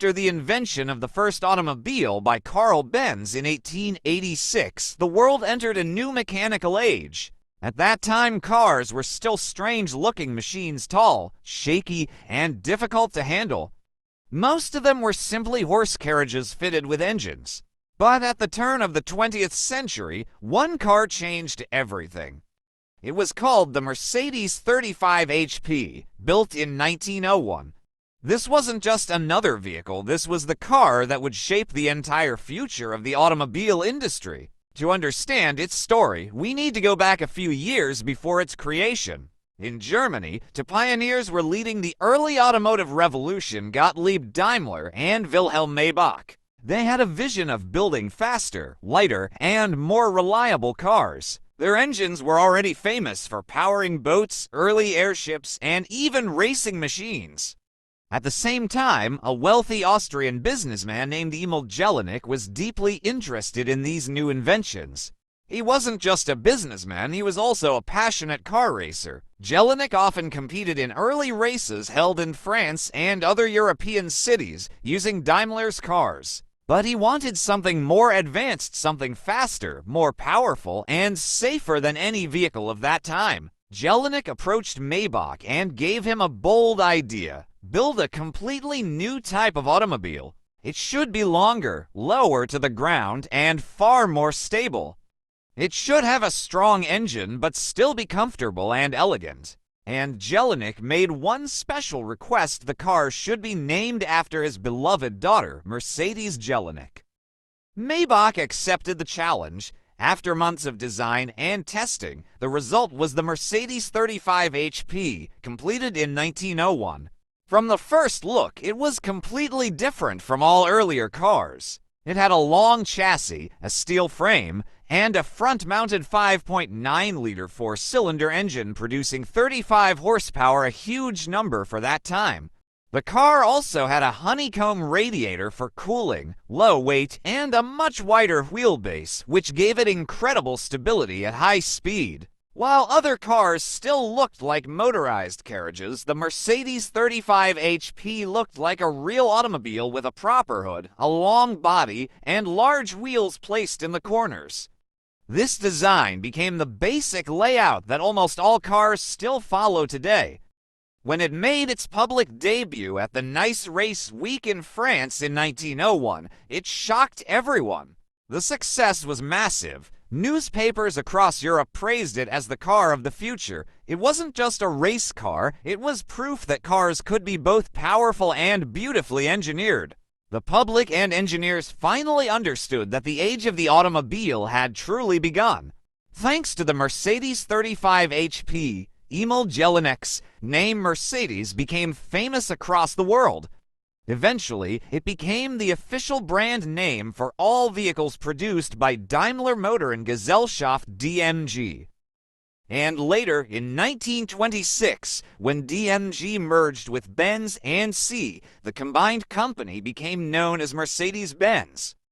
After the invention of the first automobile by Carl Benz in 1886, the world entered a new mechanical age. At that time, cars were still strange-looking machines, tall, shaky, and difficult to handle. Most of them were simply horse carriages fitted with engines. But at the turn of the 20th century, one car changed everything. It was called the Mercedes 35 HP, built in 1901. This wasn't just another vehicle, this was the car that would shape the entire future of the automobile industry. To understand its story, we need to go back a few years before its creation. In Germany, two pioneers were leading the early automotive revolution, Gottlieb Daimler and Wilhelm Maybach. They had a vision of building faster, lighter, and more reliable cars. Their engines were already famous for powering boats, early airships, and even racing machines. At the same time, a wealthy Austrian businessman named Emil Jellinek was deeply interested in these new inventions. He wasn't just a businessman, he was also a passionate car racer. Jellinek often competed in early races held in France and other European cities using Daimler's cars. But he wanted something more advanced, something faster, more powerful, and safer than any vehicle of that time. Jellinek approached Maybach and gave him a bold idea. Build a completely new type of automobile. It should be longer, lower to the ground, and far more stable. It should have a strong engine, but still be comfortable and elegant. And Jellinek made one special request: the car should be named after his beloved daughter, Mercedes Jellinek. Maybach accepted the challenge. After months of design and testing, the result was the Mercedes 35 HP, completed in 1901. From the first look, it was completely different from all earlier cars. It had a long chassis, a steel frame, and a front-mounted 5.9-liter four-cylinder engine producing 35 horsepower, a huge number for that time. The car also had a honeycomb radiator for cooling, low weight, and a much wider wheelbase, which gave it incredible stability at high speed. While other cars still looked like motorized carriages, the Mercedes 35 HP looked like a real automobile with a proper hood, a long body, and large wheels placed in the corners. This design became the basic layout that almost all cars still follow today. When it made its public debut at the Nice Race Week in France in 1901, it shocked everyone. The success was massive. Newspapers across Europe praised it as the car of the future. It wasn't just a race car, it was proof that cars could be both powerful and beautifully engineered. The public and engineers finally understood that the age of the automobile had truly begun. Thanks to the Mercedes 35 HP, Emil Jellinek's name Mercedes became famous across the world. Eventually, it became the official brand name for all vehicles produced by Daimler Motor and Gesellschaft DMG. And later, in 1926, when DMG merged with Benz and C, the combined company became known as Mercedes-Benz.